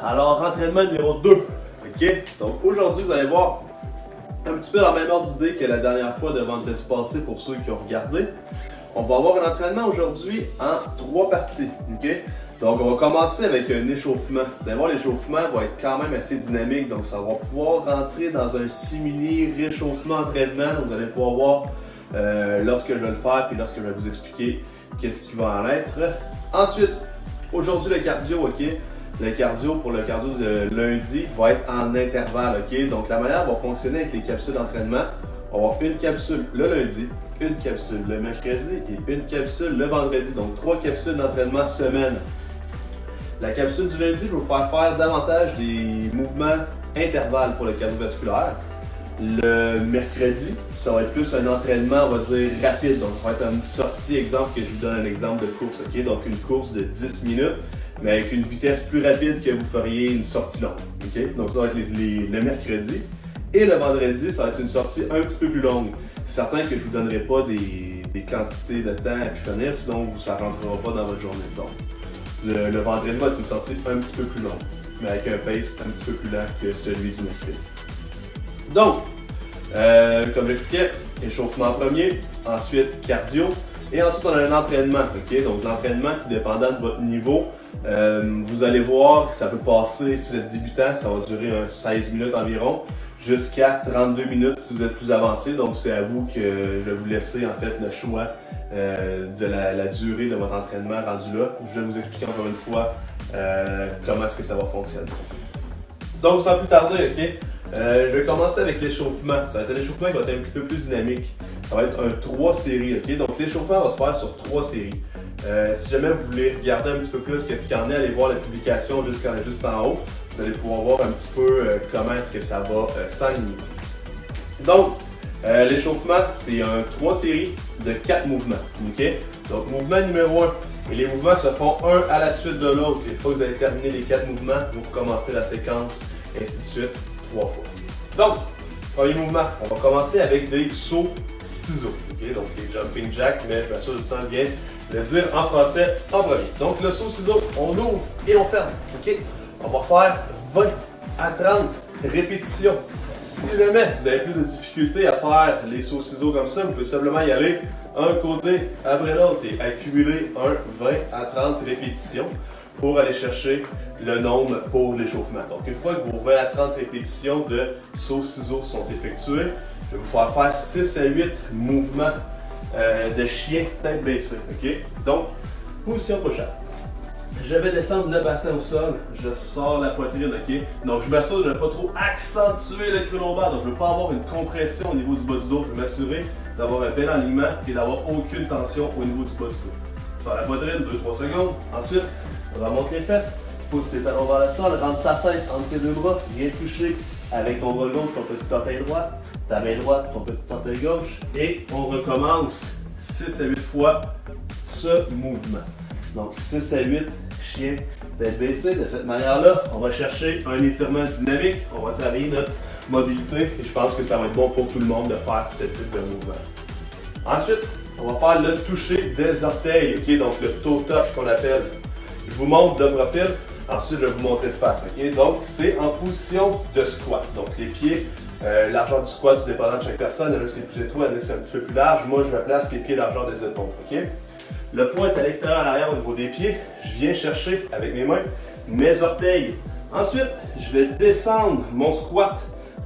Alors entraînement numéro 2, ok? Donc aujourd'hui vous allez voir un petit peu dans la même ordre d'idée que la dernière fois de vendredi passé pour ceux qui ont regardé. On va avoir un entraînement aujourd'hui en 3 parties, ok? Donc on va commencer avec un échauffement. Vous allez voir, l'échauffement va être quand même assez dynamique, donc ça va pouvoir rentrer dans un simili réchauffement entraînement. Donc, vous allez pouvoir voir lorsque je vais le faire puis lorsque je vais vous expliquer qu'est-ce qui va en être. Ensuite, aujourd'hui le cardio, ok? Le cardio pour le cardio de lundi va être en intervalle, ok? Donc la manière va fonctionner avec les capsules d'entraînement. On va avoir une capsule le lundi, une capsule le mercredi et une capsule le vendredi. Donc 3 capsules d'entraînement semaine. La capsule du lundi va vous faire davantage des mouvements intervalles pour le cardiovasculaire. Le mercredi, ça va être plus un entraînement, on va dire, rapide. Donc ça va être une sortie, exemple, que je vous donne un exemple de course, ok? Donc une course de 10 minutes, mais avec une vitesse plus rapide que vous feriez une sortie longue, ok? Donc ça va être le mercredi. Et le vendredi, ça va être une sortie un petit peu plus longue. C'est certain que je ne vous donnerai pas des quantités de temps à pu finir, sinon ça ne rentrera pas dans votre journée. Donc, le vendredi va être une sortie un petit peu plus longue, mais avec un pace un petit peu plus lent que celui du mercredi. Donc, comme j'expliquais, échauffement en premier, ensuite cardio, et ensuite on a un entraînement. Okay? Donc l'entraînement qui, dépendant de votre niveau, vous allez voir que ça peut passer, si vous êtes débutant, ça va durer 16 minutes environ, jusqu'à 32 minutes si vous êtes plus avancé. Donc c'est à vous que je vais vous laisser en fait le choix de la durée de votre entraînement rendu là. Je vais vous expliquer encore une fois comment est-ce que ça va fonctionner. Donc sans plus tarder, ok? Je vais commencer avec l'échauffement. Ça va être un échauffement qui va être un petit peu plus dynamique. Ça va être un 3 séries, ok? Donc l'échauffement va se faire sur 3 séries. Si jamais vous voulez regarder un petit peu plus qu'est-ce qu'il y en est, allez voir la publication juste en haut. Vous allez pouvoir voir un petit peu comment est-ce que ça va s'aligner. Donc, l'échauffement, c'est un 3 séries de 4 mouvements, ok? Donc mouvement numéro 1. Et les mouvements se font un à la suite de l'autre. Une fois que vous avez terminé les 4 mouvements, vous recommencez la séquence, et ainsi de suite, 3 fois. Donc, premier mouvement, on va commencer avec des sauts ciseaux. Okay? Donc, les jumping jacks, mais je m'assure de temps bien le dire en français en premier. Donc, le saut ciseaux, on ouvre et on ferme. Okay? On va faire 20 à 30 répétitions. Si jamais vous avez plus de difficultés à faire les sauts ciseaux comme ça, vous pouvez simplement y aller un côté après l'autre et accumuler un 20 à 30 répétitions pour aller chercher le nombre pour l'échauffement. Donc une fois que vos 20 à 30 répétitions de sauts ciseaux sont effectuées, je vais vous faire 6 à 8 mouvements de chien tête baissée. Okay? Donc, position push-up. Je vais descendre le bassin au sol, je sors la poitrine, ok? Donc je m'assure de ne pas trop accentuer le creux lombaire, donc je ne veux pas avoir une compression au niveau du bas du dos, je vais m'assurer d'avoir un bel alignement et d'avoir aucune tension au niveau du bas du dos. Sors la poitrine, 2-3 secondes, ensuite on remonte les fesses, pousse tes talons vers le sol, rentre ta tête entre tes deux bras, viens toucher avec ton bras gauche ton petit orteil droit, ta main droite ton petit orteil gauche, et on recommence 6 à 8 fois ce mouvement. Donc 6 à 8 chien tête baissée. De cette manière-là, on va chercher un étirement dynamique, on va travailler notre mobilité et je pense que ça va être bon pour tout le monde de faire ce type de mouvement. Ensuite, on va faire le toucher des orteils, ok? Donc le toe touch qu'on appelle. Je vous montre de profil, ensuite je vais vous montrer de face, ok? Donc c'est en position de squat. Donc les pieds, largeur du squat, tout dépendant de chaque personne, là c'est plus étroit, là c'est un petit peu plus large. Moi je place les pieds largeur des épaules, ok? Le poids est à l'extérieur, à l'arrière au niveau des pieds. Je viens chercher avec mes mains mes orteils. Ensuite, je vais descendre mon squat.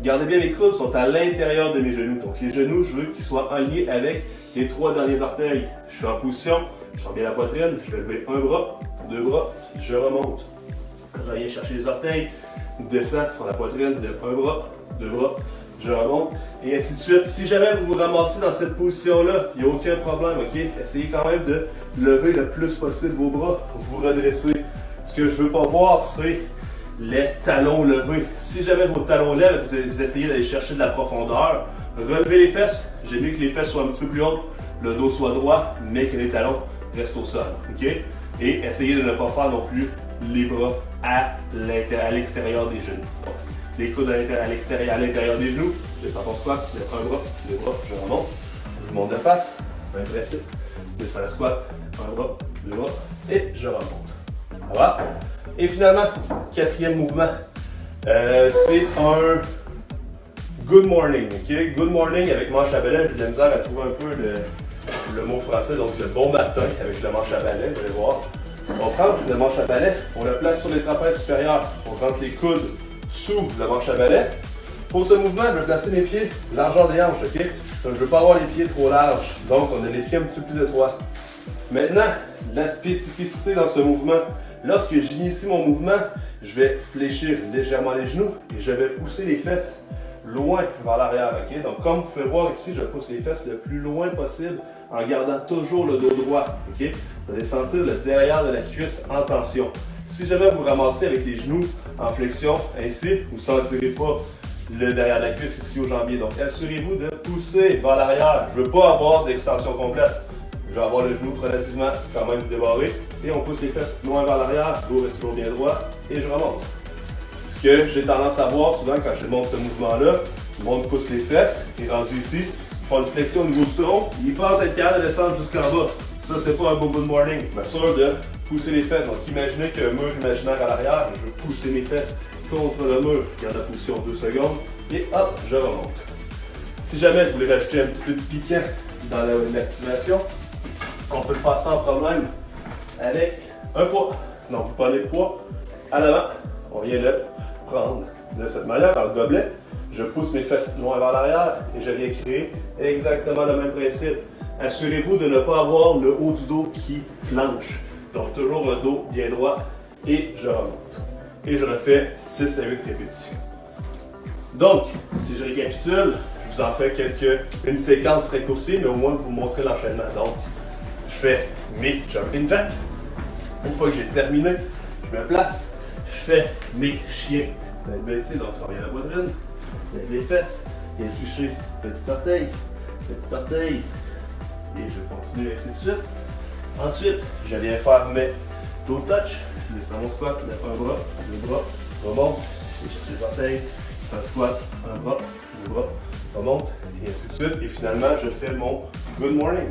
Gardez bien, mes coudes sont à l'intérieur de mes genoux. Donc les genoux, je veux qu'ils soient alignés avec les 3 derniers orteils. Je suis en position, je sens bien la poitrine. Je vais lever un bras, 2 bras, je remonte. Je viens chercher les orteils, descends sur la poitrine, lève un bras, 2 bras, je remonte, et ainsi de suite. Si jamais vous vous ramassez dans cette position-là, il n'y a aucun problème, ok? Essayez quand même de lever le plus possible vos bras, vous redresser. Ce que je ne veux pas voir, c'est les talons levés. Si jamais vos talons lèvent, vous essayez d'aller chercher de la profondeur, relevez les fesses. J'ai mieux que les fesses soient un petit peu plus hautes, le dos soit droit, mais que les talons restent au sol, ok? Et essayez de ne pas faire non plus les bras à l'extérieur des genoux. Donc, les coudes à l'intérieur des genoux, je descends ton squat, je lève un bras, 2 bras, je remonte, je monte de face, même principe, je descends le squat, un bras, 2 bras, et je remonte. Ça va? Et finalement, quatrième mouvement, c'est un good morning. Okay? Good morning avec manche à balai. J'ai de la misère à trouver un peu le mot français, donc le bon matin avec le manche à balai, vous allez voir. On prend le manche à balai, on le place sur les trapèzes supérieurs. On rentre les coudes sous le manche à balai. Pour ce mouvement, je vais placer mes pieds largeur des hanches, ok? Donc, je ne veux pas avoir les pieds trop larges, donc on a les pieds un petit peu plus étroits. Maintenant, la spécificité dans ce mouvement, lorsque j'initie mon mouvement, je vais fléchir légèrement les genoux et je vais pousser les fesses loin vers l'arrière, ok? Donc, comme vous pouvez voir ici, je pousse les fesses le plus loin possible en gardant toujours le dos droit, ok? Vous allez sentir le derrière de la cuisse en tension. Si jamais vous ramassez avec les genoux en flexion, ainsi, vous ne sentirez pas le derrière de la cuisse ici au jambier. Donc, assurez-vous de pousser vers l'arrière. Je ne veux pas avoir d'extension complète. Je vais avoir le genou relativement quand même débarré. Et on pousse les fesses loin vers l'arrière, dos reste toujours bien droit, et je remonte. Ce que j'ai tendance à voir souvent quand je monte ce mouvement-là, le monde pousse les fesses, et rendu ici, ils font une flexion au niveau du tronc, ils pensent être capables de descendre jusqu'en bas. Ça, c'est pas un beau good morning. Je m'assure de pousser les fesses. Donc, imaginez qu'il y a un mur imaginaire à l'arrière, je vais pousser mes fesses contre le mur. Je garde la position 2 secondes, et hop, je remonte. Si jamais vous voulez rajouter un petit peu de piquant dans l'activation, on peut le faire sans problème avec un poids. Donc, vous prenez le poids à l'avant, on vient le prendre de cette manière par le gobelet. Je pousse mes fesses loin vers l'arrière et je viens créer exactement le même principe. Assurez-vous de ne pas avoir le haut du dos qui flanche. Donc, toujours un dos bien droit et je remonte. Et je refais 6 à 8 répétitions. Donc, si je récapitule, je vous en fais une séquence raccourcie, mais au moins vous montrez l'enchaînement. Donc, je fais mes jumping jacks. Une fois que j'ai terminé, je me place. Je fais mes chiens tête baissée, donc ça revient à la poitrine. Lève les fesses, viens toucher petit orteil. Et je continue ainsi de suite. Ensuite, je viens faire mes toe touch. Je descends mon squat, lève un bras, deux bras, remonte, je cherche les orteils, ça squat, un bras, deux bras, remonte, et ainsi de suite. Et finalement, je fais mon good morning.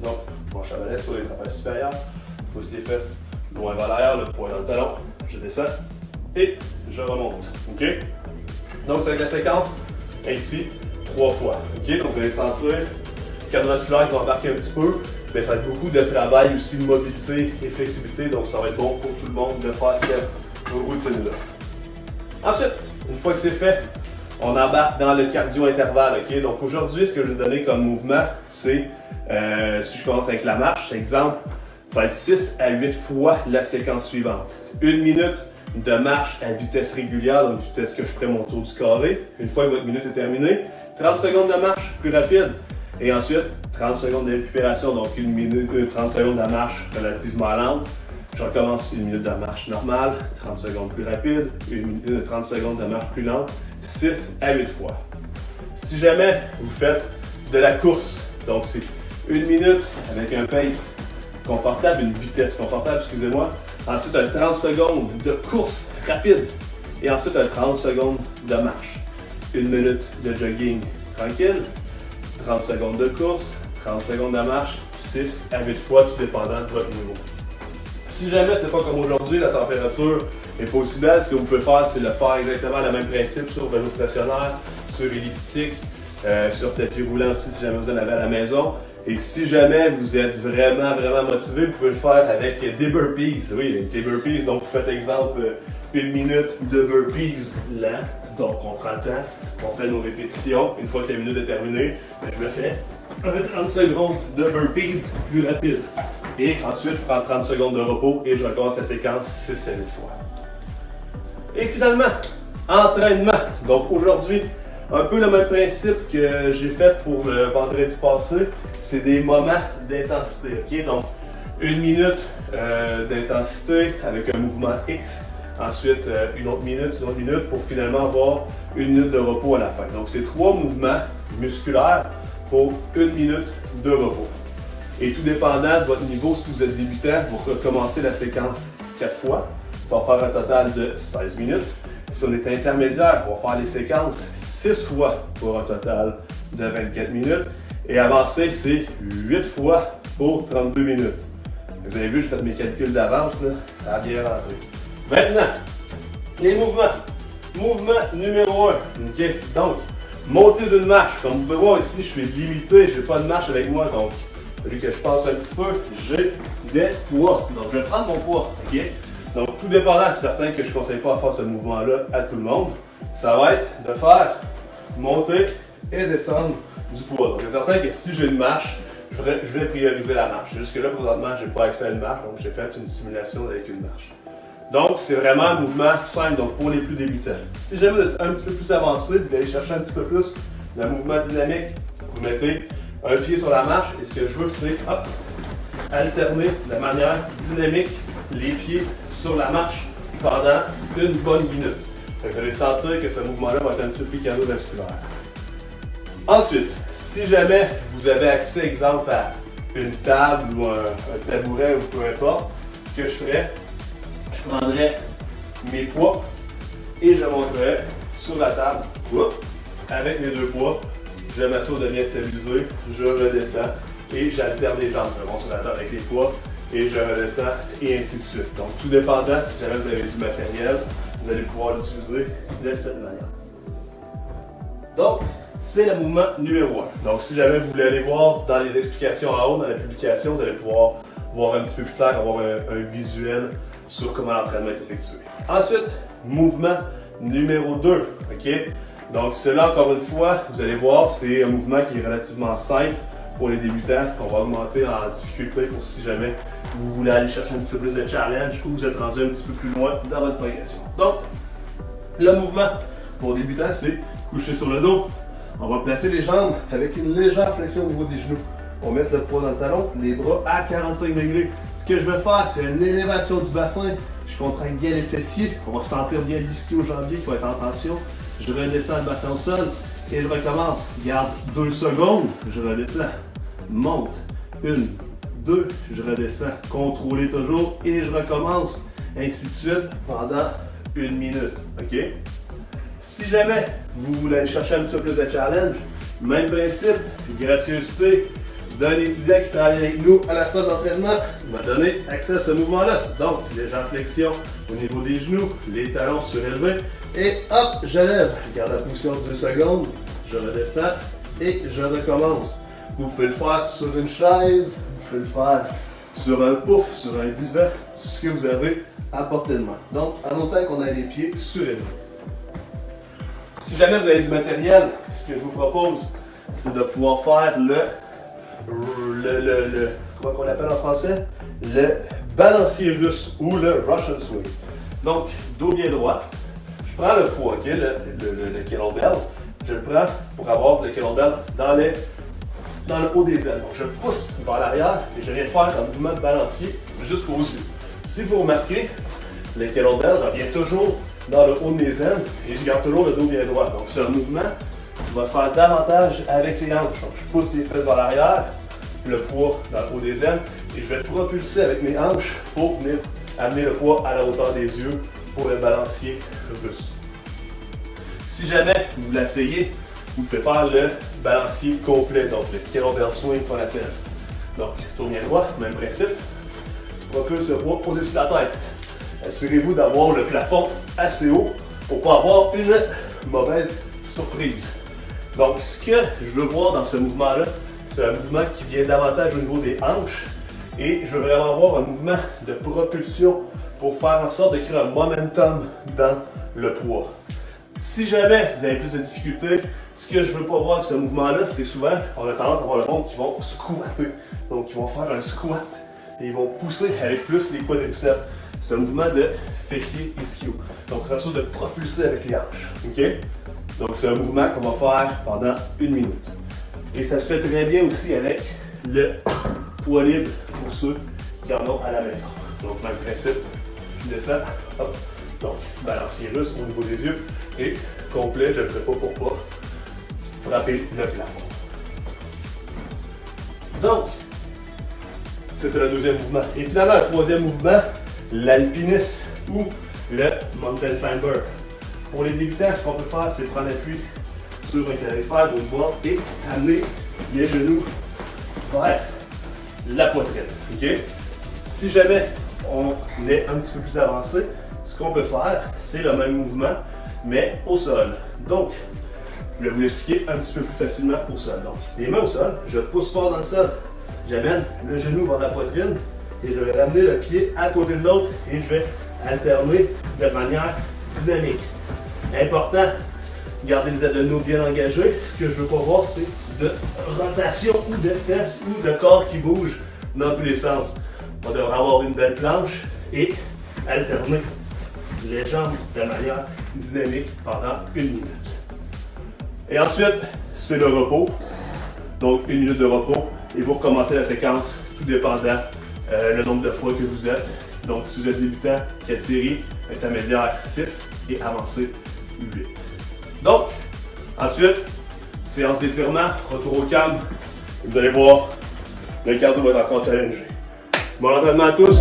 Donc, manche à balai sur les trapèzes supérieurs, pousse les fesses loin vers l'arrière, le poing dans le talon, je descends et je remonte. Ok? Donc, c'est avec la séquence ainsi 3 fois. Ok? Donc, vous allez sentir le cardiovasculaire qui va embarquer un petit peu, mais ça va être beaucoup de travail aussi de mobilité et flexibilité, donc ça va être bon pour tout le monde de faire cette routine-là. Ensuite, une fois que c'est fait, on embarque dans le cardio intervalle. Ok? Donc, aujourd'hui, ce que je vais donner comme mouvement, c'est si je commence avec la marche, exemple, ça va être 6 à 8 fois la séquence suivante. 1 minute de marche à vitesse régulière, donc vitesse que je ferai mon tour du carré. Une fois que votre minute est terminée, 30 secondes de marche plus rapide. Et ensuite, 30 secondes de récupération, donc 30 secondes de marche relativement lente. Je recommence 1 minute de marche normale, 30 secondes plus rapide, 30 secondes de marche plus lente, 6 à 8 fois. Si jamais vous faites de la course, donc c'est 1 minute avec un pace confortable, une vitesse confortable, excusez-moi. Ensuite, 30 secondes de course rapide. Et ensuite, 30 secondes de marche. 1 minute de jogging tranquille. 30 secondes de course. 30 secondes de marche. 6 à 8 fois, tout dépendant de votre niveau. Si jamais c'est pas comme aujourd'hui, la température n'est pas aussi belle, ce que vous pouvez faire, c'est le faire exactement le même principe sur vélo stationnaire, sur elliptique, sur tapis roulant aussi si jamais vous en avez à la maison. Et si jamais vous êtes vraiment motivé, vous pouvez le faire avec des burpees. Oui, des burpees. Donc, vous faites exemple 1 minute de burpees lent. Donc, on prend le temps, on fait nos répétitions. Une fois que la minute est terminée, je me fais 30 secondes de burpees plus rapide. Et ensuite, je prends 30 secondes de repos et je recommence la séquence 6 à 8 fois. Et finalement, entraînement. Donc, aujourd'hui, un peu le même principe que j'ai fait pour le vendredi passé, c'est des moments d'intensité. Okay? Donc, 1 minute d'intensité avec un mouvement X. Ensuite, une autre minute pour finalement avoir 1 minute de repos à la fin. Donc, c'est 3 mouvements musculaires pour 1 minute de repos. Et tout dépendant de votre niveau, si vous êtes débutant, vous recommencez la séquence 4 fois. Ça va faire un total de 16 minutes. Si on est intermédiaire, on va faire les séquences 6 fois pour un total de 24 minutes. Et avancer, c'est 8 fois pour 32 minutes. Vous avez vu, j'ai fait mes calculs d'avance, là. Ça a bien rentré. Maintenant, les mouvements. Mouvement numéro 1. OK? Donc, monter d'une marche. Comme vous pouvez voir ici, je suis limité, je n'ai pas de marche avec moi. Donc, vu que je passe un petit peu, j'ai des poids. Donc, je vais prendre mon poids. OK? Donc, tout dépendant, c'est certain que je ne conseille pas de faire ce mouvement-là à tout le monde. Ça va être de faire monter et descendre du poids. Donc, c'est certain que si j'ai une marche, je vais prioriser la marche. Jusque-là, présentement, je n'ai pas accès à une marche, donc j'ai fait une simulation avec une marche. Donc, c'est vraiment un mouvement simple, donc pour les plus débutants. Si jamais vous êtes un petit peu plus avancé, vous allez chercher un petit peu plus le mouvement dynamique. Vous mettez un pied sur la marche et ce que je veux, c'est alterner de manière dynamique les pieds sur la marche pendant une bonne minute. Donc, vous allez sentir que ce mouvement-là va être un petit peu plus cardiovasculaire. Ensuite, si jamais vous avez accès, exemple, à une table ou un tabouret ou peu importe, ce que je ferais, je prendrais mes poids et je monterais sur la table avec mes deux poids. Je m'assure de bien stabiliser, je redescends et j'alterne les jambes. Je monte sur la table avec les poids et je redescends et ainsi de suite. Donc tout dépendant, si jamais vous avez du matériel, vous allez pouvoir l'utiliser de cette manière. Donc, c'est le mouvement numéro 1. Donc si jamais vous voulez aller voir dans les explications en haut, dans la publication, vous allez pouvoir voir un petit peu plus clair, avoir un visuel sur comment l'entraînement est effectué. Ensuite, mouvement numéro 2. OK? Donc, celui-là, encore une fois, vous allez voir, c'est un mouvement qui est relativement simple pour les débutants, qu'on va augmenter en difficulté pour si jamais vous voulez aller chercher un petit peu plus de challenge ou vous êtes rendu un petit peu plus loin dans votre progression. Donc, le mouvement pour débutants, c'est coucher sur le dos. On va placer les jambes avec une légère flexion au niveau des genoux. On va mettre le poids dans le talon, les bras à 45 degrés. Ce que je vais faire, c'est une élévation du bassin. Je contracte bien les fessiers. On va sentir bien l'ischio-jambier qui va être en tension. Je redescends le bassin au sol et je recommence. Garde 2 secondes, je redescends. Monte. 1, 2, je redescends. Contrôlez toujours et je recommence. Ainsi de suite pendant 1 minute. OK? Si jamais vous voulez aller chercher un petit peu plus de challenge, même principe, gracieuseté d'un étudiant qui travaille avec nous à la salle d'entraînement, il va donner accès à ce mouvement-là. Donc, légère flexion au niveau des genoux, les talons surélevés, et hop, je lève. Garde la position 2 secondes, je redescends et je recommence. Vous pouvez le faire sur une chaise, vous pouvez le faire sur un pouf, sur un divan, ce que vous avez à portée de main. Donc, en autant qu'on a les pieds surélevés. Si jamais vous avez du matériel, ce que je vous propose, c'est de pouvoir faire comment on l'appelle en français? Le balancier russe ou le Russian swing. Donc, dos bien droit. Je prends le poids, okay? le kettlebell. Je le prends pour avoir le kettlebell dans le haut des ailes. Donc, je pousse vers l'arrière et je viens de faire un mouvement de balancier jusqu'aux yeux. Si vous remarquez, le kettlebell revient toujours dans le haut des ailes et je garde toujours le dos bien droit. Donc, c'est un mouvement qui va se faire davantage avec les hanches. Donc, je pousse les fesses vers l'arrière, le poids dans le haut des ailes et je vais propulser avec mes hanches pour venir amener le poids à la hauteur des yeux pour le balancier russe. Si jamais vous l'essayez, vous pouvez faire le balancier complet, donc le kettlebell swing qu'on appelle. Donc, tour bien droit, même principe. Propulse le poids au-dessus de la tête. Assurez-vous d'avoir le plafond assez haut pour ne pas avoir une mauvaise surprise. Donc, ce que je veux voir dans ce mouvement-là, c'est un mouvement qui vient davantage au niveau des hanches et je veux vraiment avoir un mouvement de propulsion pour faire en sorte de créer un momentum dans le poids. Si jamais vous avez plus de difficultés, ce que je ne veux pas voir avec ce mouvement-là, c'est souvent, on a tendance à voir le monde qui vont squatter. Donc, ils vont faire un squat et ils vont pousser avec plus les quadriceps. C'est un mouvement de fessier ischio. Donc, ça sort de propulser avec les hanches. OK? Donc, c'est un mouvement qu'on va faire pendant 1 minute. Et ça se fait très bien aussi avec le poids libre pour ceux qui en ont à la maison. Donc, même principe, je descends, hop. Donc, balancier russe au niveau des yeux et complet, je ne le ferai pas pour pas frapper le plafond. Donc, c'était le deuxième mouvement. Et finalement, le troisième mouvement, l'alpinisme ou le mountain climber. Pour les débutants, ce qu'on peut faire, c'est prendre appui sur un calorifère ou une boîte et amener les genoux vers la poitrine. Okay? Si jamais on est un petit peu plus avancé, ce qu'on peut faire, c'est le même mouvement, mais au sol. Donc, je vais vous l'expliquer un petit peu plus facilement au sol. Donc, les mains au sol, je pousse fort dans le sol. J'amène le genou vers la poitrine et je vais ramener le pied à côté de l'autre et je vais alterner de manière dynamique. Important, garder les abdominaux bien engagés. Ce que je veux pas voir, c'est de rotation ou de fesses ou de corps qui bouge dans tous les sens. On devrait avoir une belle planche et alterner les jambes de manière dynamique pendant 1 minute. Et ensuite, c'est le repos. Donc 1 minute de repos et vous recommencez la séquence, tout dépendant le nombre de fois que vous êtes. Donc si vous êtes débutant, 4 séries, intermédiaire 6 et avancé 8. Donc, ensuite, séance d'étirement, retour au calme. Vous allez voir, le cardio va être encore challengé. Bon entraînement à tous!